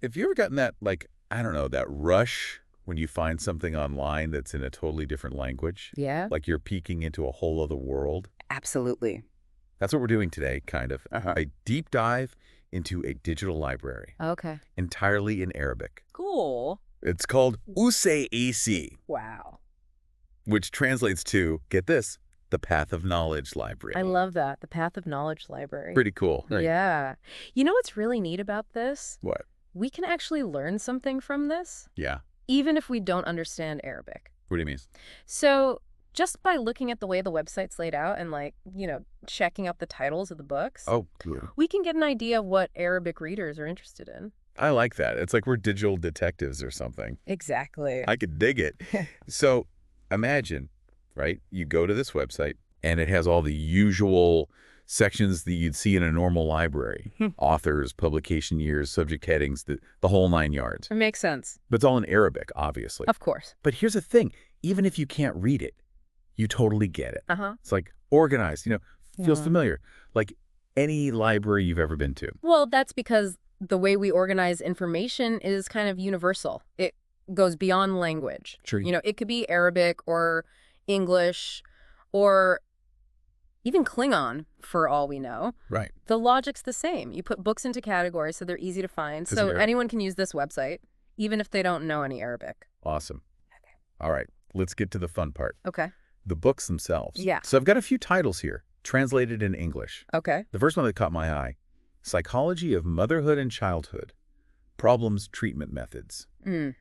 Have you ever gotten that, like, I don't know, that rush when you find something online that's in a totally different language? Yeah, Like you're peeking into a whole other world? absolutely. That's what we're doing today, kind of. Uh-huh. A deep dive into a digital library, Okay. entirely in Arabic. Cool. It's called Usayisi, Wow. which translates to, get this, the Path of Knowledge I Library. love that. The Path of Knowledge Library. Pretty cool, right? Yeah. You know what's really neat about this? What? We can actually learn something from this, Yeah. even if we don't understand Arabic. What do you mean? So just by looking at the way the website's laid out and checking out the titles of the books, Oh, good. we can get an idea of what Arabic readers are interested in. I like that. It's like we're digital detectives or something. Exactly. I could dig it. So imagine, right, you go to this website and it has all the usual sections that you'd see in a normal library. Authors, publication years, subject headings, the whole 9 yards. It makes sense. But it's all in Arabic, obviously. Of course. But here's the thing. Even if you can't read it, you totally get it. Uh-huh. It's like organized, feels Yeah. familiar. Like any library you've ever been to. Well, that's because the way we organize information is kind of universal. It goes beyond language. True. It could be Arabic or English or even Klingon, for all we know. Right. The logic's the same. You put books into categories so they're easy to find. Isn't So it? anyone can use this website, even if they don't know any Arabic. Awesome. All right. Let's get to the fun part. Okay. The books themselves. Yeah. So I've got a few titles here, translated in English. Okay. The first one that caught my eye, Psychology of Motherhood and Childhood, Problems, Treatment Methods. Mm.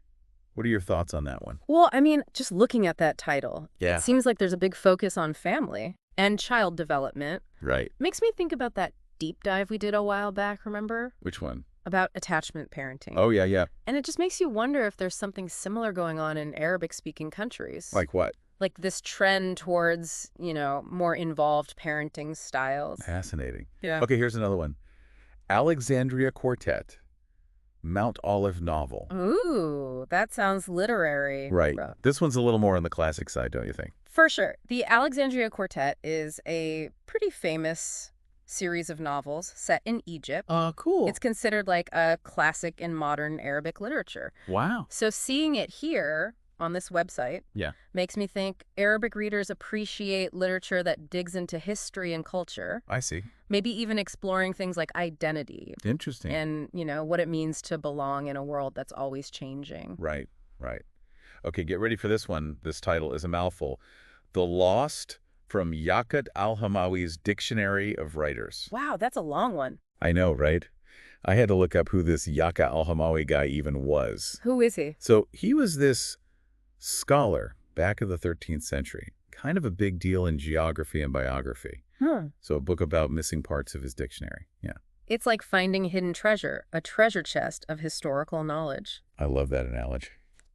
What are your thoughts on that one? Well, I mean, just looking at that title, Yeah. it seems like there's a big focus on family and child development. Right. Makes me think about that deep dive we did a while back, remember? Which one? About attachment parenting. Oh, yeah, yeah. And it just makes you wonder if there's something similar going on in Arabic-speaking countries. Like what? Like this trend towards, more involved parenting styles. Fascinating. Yeah. Okay, here's another one. Alexandria Quartet, Mount Olive Novel. Ooh, that sounds literary. Right. This one's a little more on the classic side, don't you think? For sure. The Alexandria Quartet is a pretty famous series of novels set in Egypt. Cool. It's considered like a classic in modern Arabic literature. Wow. So seeing it here on this website Yeah. makes me think Arabic readers appreciate literature that digs into history and culture, I see. maybe even exploring things like identity Interesting. and, what it means to belong in a world that's always changing. Right, right. Okay, get ready for this one. This title is a mouthful. The Lost from Yaqut al-Hamawi's Dictionary of Writers. Wow, that's a long one. I know, right? I had to look up who this Yaqut al-Hamawi guy even was. Who is he? So he was this scholar back in the 13th century, kind of a big deal in geography and biography. So a book about missing parts of his dictionary. Yeah, It's like finding hidden treasure, a treasure chest of historical knowledge. I love that analogy.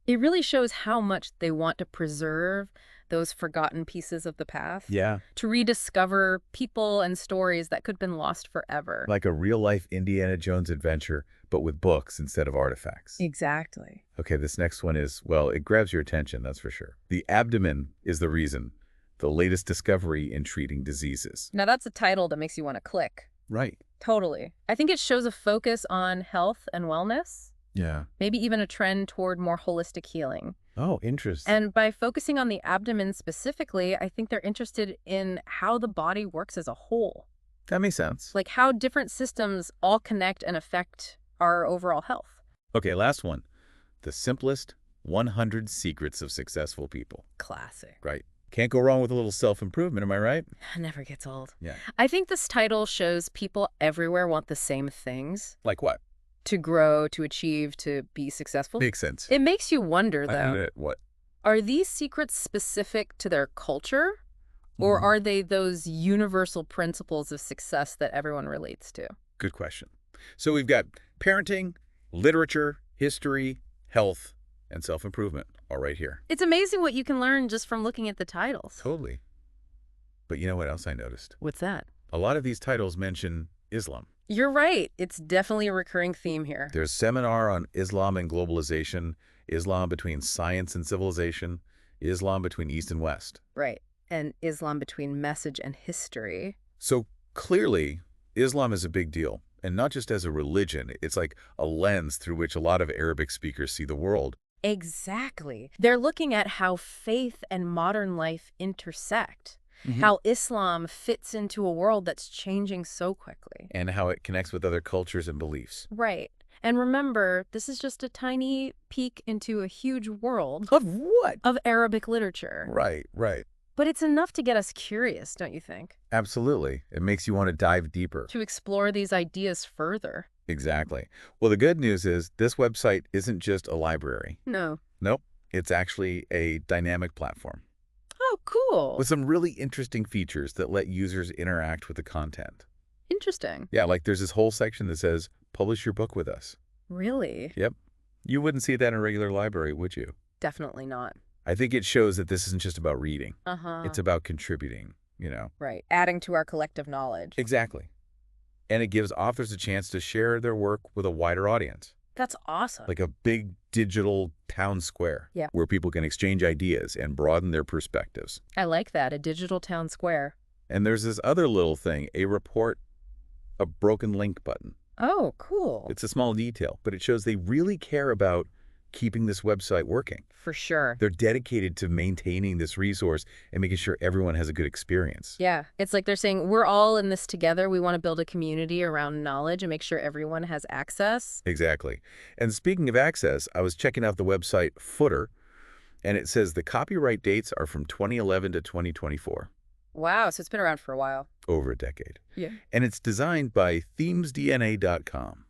It really shows how much they want to preserve those forgotten pieces of the past. Yeah, To rediscover people and stories that could have been lost forever. like a real-life Indiana Jones adventure, but with books instead of artifacts. Exactly. Okay, this next one is, well, it grabs your attention, that's for sure. The abdomen is the reason, the latest discovery in treating diseases. Now that's a title that makes you want to click. Right. Totally. I think it shows a focus on health and wellness, Yeah. maybe even a trend toward more holistic healing. Oh, interesting. And by focusing on the abdomen specifically, I think they're interested in how the body works as a whole. That makes sense. Like how different systems all connect and affect our overall health. Okay, last one. The simplest 100 secrets of successful people. Classic. Right. Can't go wrong with a little self-improvement, am I right? Never gets old. Yeah. I think this title shows people everywhere want the same things. Like what? To grow, to achieve, to be successful. Makes sense. It makes you wonder, though, What? are these secrets specific to their culture? Or Mhm. are they those universal principles of success that everyone relates to? Good question. So we've got parenting, literature, history, health, and self-improvement all right here. It's amazing what you can learn just from looking at the titles. Totally. But you know what else I noticed? What's that? A lot of these titles mention Islam. You're right. It's definitely a recurring theme here. There's Seminar on Islam and Globalization, Islam Between Science and Civilization, Islam Between East and West. Right. And Islam between message and history. So clearly, Islam is a big deal, And not just as a religion. It's like a lens through which a lot of Arabic speakers see the world. Exactly. They're looking at how faith and modern life intersect, Mhm. how Islam fits into a world that's changing so quickly. And how it connects with other cultures and beliefs. Right. And remember, this is just a tiny peek into a huge world Of what? of Arabic literature. Right, right. But it's enough to get us curious, don't you think? Absolutely. It makes you want to dive deeper. To explore these ideas further. Exactly. Well, the good news is this website isn't just a library. No. Nope. It's actually a dynamic platform Oh, cool. with some really interesting features that let users interact with the content. Interesting. Yeah, like there's this whole section that says, publish your book with us. Really? Yep. You wouldn't see that in a regular library, would you? Definitely not. I think it shows that this isn't just about reading. Uh-huh. It's about contributing, you know. Right. Adding to our collective knowledge. Exactly. And it gives authors a chance to share their work with a wider audience, That's awesome. like a big digital town square Yeah. where people can exchange ideas and broaden their perspectives. I like that. A digital town square. And there's this other little thing, a report, a broken link button. Oh, cool. It's a small detail, but it shows they really care about keeping this website working. For sure. They're dedicated to maintaining this resource and making sure everyone has a good experience. Yeah. It's like they're saying, we're all in this together. We want to build a community around knowledge and make sure everyone has access. Exactly. And speaking of access, I was checking out the website Footer, and it says the copyright dates are from 2011 to 2024, Wow. So it's been around for a while. over a decade. Yeah. And it's designed by themesdna.com.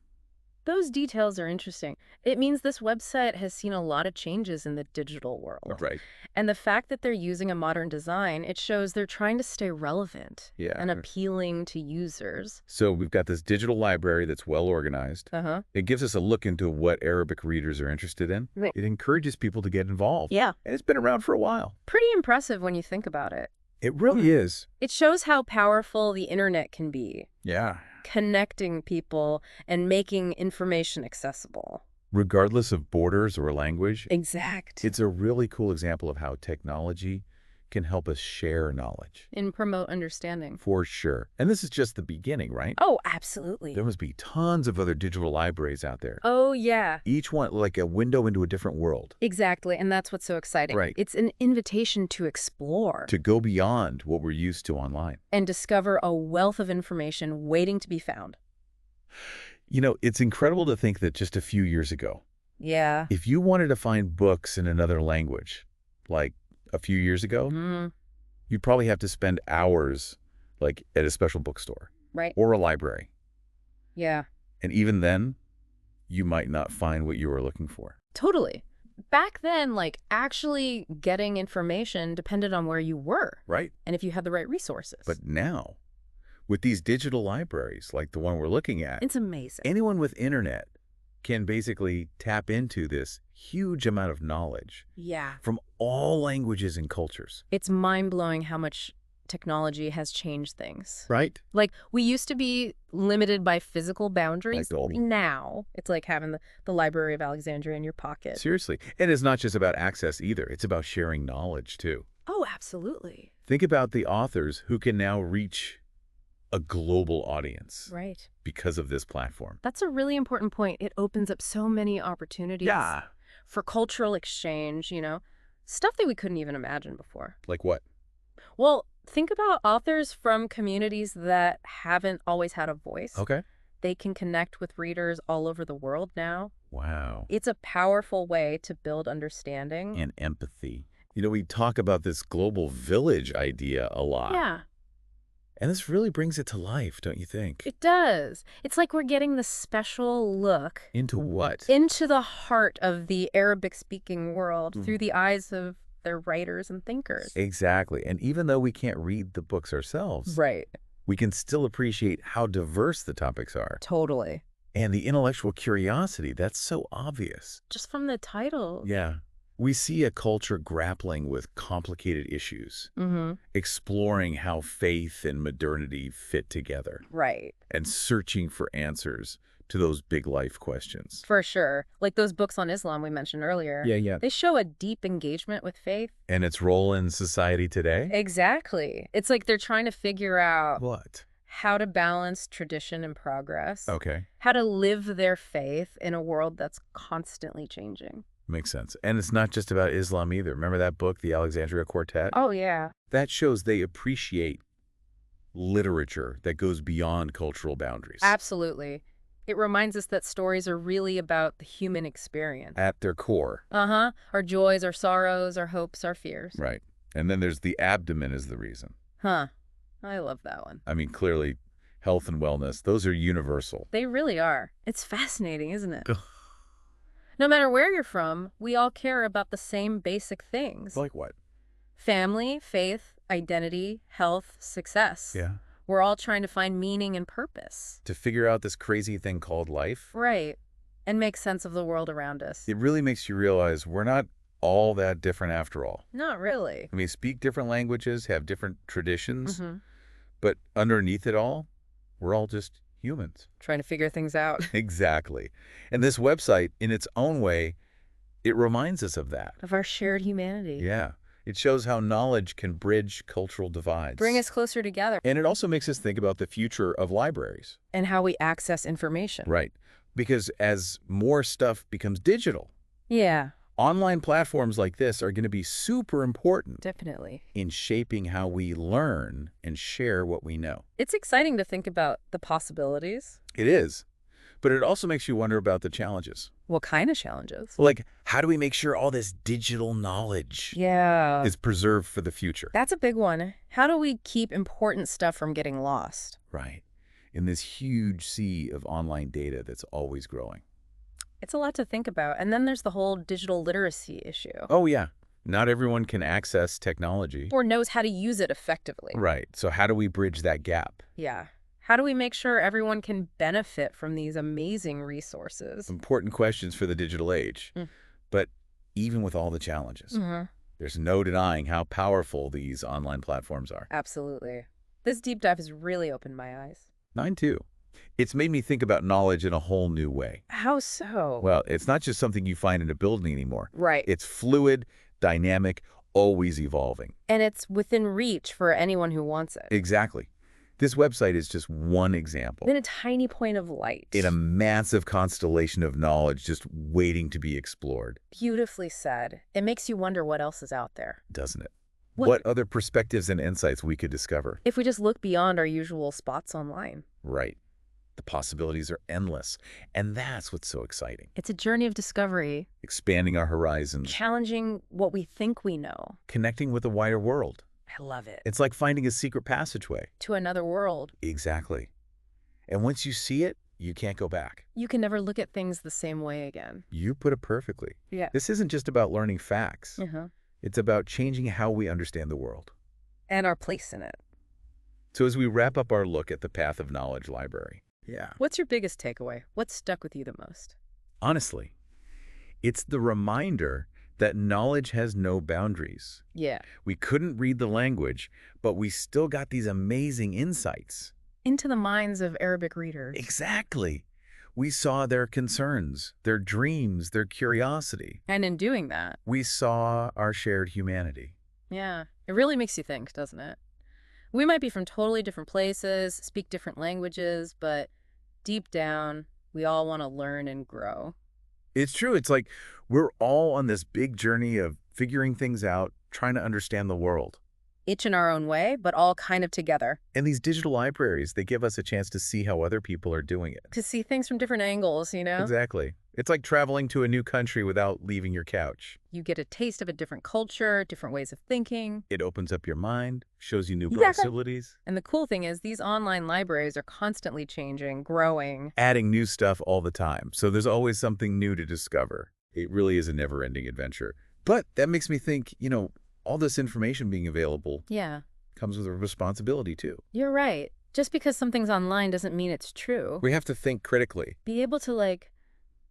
Those details are interesting. It means this website has seen a lot of changes in the digital world. Right. And the fact that they're using a modern design, it shows they're trying to stay relevant Yeah. and appealing to users. So we've got this digital library that's well organized. Uh-huh. It gives us a look into what Arabic readers are interested in. Right. It encourages people to get involved. Yeah. And it's been around for a while. Pretty impressive when you think about it. It really is. It shows how powerful the internet can be, Yeah. connecting people and making information accessible. Regardless of borders or language, Exact. it's a really cool example of how technology can help us share knowledge. And promote understanding. For sure. And this is just the beginning, right? Oh, absolutely. There must be tons of other digital libraries out there. Oh, yeah. Each one like a window into a different world. Exactly. And that's what's so exciting. Right. It's an invitation to explore To go beyond what we're used to online. and discover a wealth of information waiting to be found. You know, it's incredible to think that just a few years ago, Yeah. if you wanted to find books in another language, like a few years ago, Mm, you'd probably have to spend hours like at a special bookstore right. or a library. Yeah. And even then, you might not find what you were looking for. Totally. Back then, like, actually getting information depended on where you were Right? and if you had the right resources. But now, with these digital libraries like the one we're looking at, it's amazing. anyone with internet can basically tap into this huge amount of knowledge Yeah. from all languages and cultures. It's mind-blowing how much technology has changed things. Right? Like, we used to be limited by physical boundaries. Like, oh. Now, it's like having the Library of Alexandria in your pocket. Seriously. And it's not just about access either. It's about sharing knowledge, too. Oh, absolutely. Think about the authors who can now reach a global audience Right. because of this platform. That's a really important point. It opens up so many opportunities for cultural exchange, stuff that we couldn't even imagine before. Like what? Well, think about authors from communities that haven't always had a voice. Okay. They can connect with readers all over the world now. Wow. It's a powerful way to build understanding. And empathy. You know, we talk about this global village idea a lot. Yeah, And this really brings it to life, don't you think? it does. It's like we're getting the special look Into what? into the heart of the Arabic-speaking world Mm. through the eyes of their writers and thinkers. Exactly. And even though we can't read the books ourselves, Right. we can still appreciate how diverse the topics are. Totally. And the intellectual curiosity, that's so obvious. Just from the title. Yeah. We see a culture grappling with complicated issues, Mm-hmm. exploring how faith and modernity fit together, Right. and searching for answers to those big life questions. For sure. Like those books on Islam we mentioned earlier. Yeah. They show a deep engagement with faith. And its role in society today? Exactly. It's like they're trying to figure out What? how to balance tradition and progress, Okay. how to live their faith in a world that's constantly changing. Makes sense. And it's not just about Islam either. Remember that book, The Alexandria Quartet? Oh, yeah. That shows they appreciate literature that goes beyond cultural boundaries. Absolutely. It reminds us that stories are really about the human experience. At their core. Uh-huh. Our joys, our sorrows, our hopes, our fears. Right. And then there's the abdomen is the reason. Huh. I love that one. I mean, clearly, health and wellness, those are universal. They really are. It's fascinating, isn't it? No matter where you're from, we all care about the same basic things. Like what? Family, faith, identity, health, success. Yeah. We're all trying to find meaning and purpose. To figure out this crazy thing called life. Right. And make sense of the world around us. It really makes you realize we're not all that different after all. Not really. I mean, speak different languages, have different traditions, Mm-hmm. but underneath it all, we're all just humans. Trying to figure things out. Exactly. And this website, in its own way, it reminds us of that. Of our shared humanity. Yeah. It shows how knowledge can bridge cultural divides. Bring us closer together. And it also makes us think about the future of libraries. And how we access information. Right. Because as more stuff becomes digital, Yeah, online platforms like this are going to be super important definitely. in shaping how we learn and share what we know. It's exciting to think about the possibilities. It is. But it also makes you wonder about the challenges. What kind of challenges? Like, how do we make sure all this digital knowledge Yeah. is preserved for the future? That's a big one. How do we keep important stuff from getting lost? Right. In this huge sea of online data that's always growing. It's a lot to think about. And then there's the whole digital literacy issue. Oh, yeah. Not everyone can access technology. Or knows how to use it effectively. Right. So how do we bridge that gap? Yeah. How do we make sure everyone can benefit from these amazing resources? Important questions for the digital age. Mm. But even with all the challenges, Mm-hmm. there's no denying how powerful these online platforms are. Absolutely. This deep dive has really opened my eyes. Mine too. It's made me think about knowledge in a whole new way. How so? Well, it's not just something you find in a building anymore. Right. It's fluid, dynamic, always evolving. And it's within reach for anyone who wants it. Exactly. This website is just one example In a tiny point of light. in a massive constellation of knowledge just waiting to be explored, Beautifully said. It makes you wonder what else is out there. doesn't it? What- What other perspectives and insights we could discover. If we just look beyond our usual spots online. Right. The possibilities are endless. And that's what's so exciting. It's a journey of discovery, Expanding our horizons, challenging what we think we know. connecting with a wider world. I love it. It's like finding a secret passageway. To another world. Exactly. And once you see it, you can't go back. You can never look at things the same way again. You put it perfectly. Yeah. This isn't just about learning facts. Uh-huh. It's about changing how we understand the world. And our place in it. So as we wrap up our look at the Path of Knowledge Library, What's your biggest takeaway? What stuck with you the most? honestly, it's the reminder that knowledge has no boundaries. Yeah. We couldn't read the language, but we still got these amazing insights. Into the minds of Arabic readers. Exactly. We saw their concerns, their dreams, their curiosity. And in doing that, We saw our shared humanity. yeah, it really makes you think, doesn't it? We might be from totally different places, speak different languages, but deep down, we all want to learn and grow. It's true. It's like we're all on this big journey of figuring things out, trying to understand the world. Each in our own way, but all kind of together. And these digital libraries, they give us a chance to see how other people are doing it. To see things from different angles, you know? Exactly. It's like traveling to a new country without leaving your couch. You get a taste of a different culture, different ways of thinking. It opens up your mind, shows you new Exactly. possibilities, And the cool thing is these online libraries are constantly changing, growing. adding new stuff all the time. So there's always something new to discover. It really is a never-ending adventure. But that makes me think, all this information being available Yeah, comes with a responsibility too. you're right. Just because something's online doesn't mean it's true. We have to think critically. Be able to,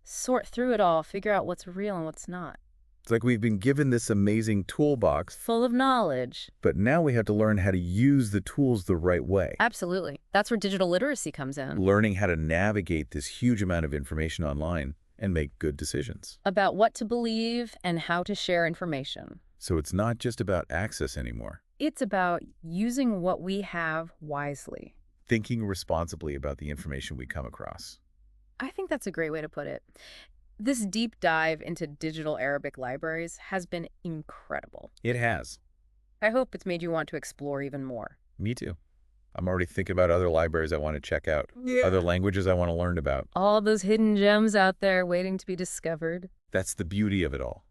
sort through it all, figure out what's real and what's not. It's like we've been given this amazing toolbox, Full of knowledge. but now we have to learn how to use the tools the right way. Absolutely. That's where digital literacy comes in. Learning how to navigate this huge amount of information online and make good decisions. About what to believe and how to share information. So it's not just about access anymore. It's about using what we have wisely. thinking responsibly about the information we come across. I think that's a great way to put it. This deep dive into digital Arabic libraries has been incredible. It has. I hope it's made you want to explore even more. Me too. I'm already thinking about other libraries I want to check out, other languages I want to learn about. All those hidden gems out there waiting to be discovered. That's the beauty of it all.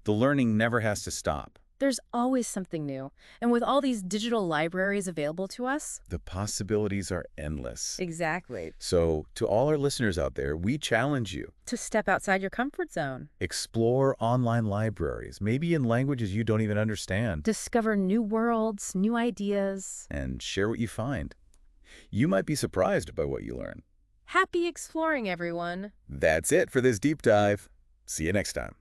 The learning never has to stop. There's always something new. And with all these digital libraries available to us. The possibilities are endless. Exactly. So, to all our listeners out there, we challenge you. To step outside your comfort zone. Explore online libraries, maybe in languages you don't even understand. Discover new worlds, new ideas. And share what you find. You might be surprised by what you learn. Happy exploring, everyone. That's it for this deep dive. See you next time.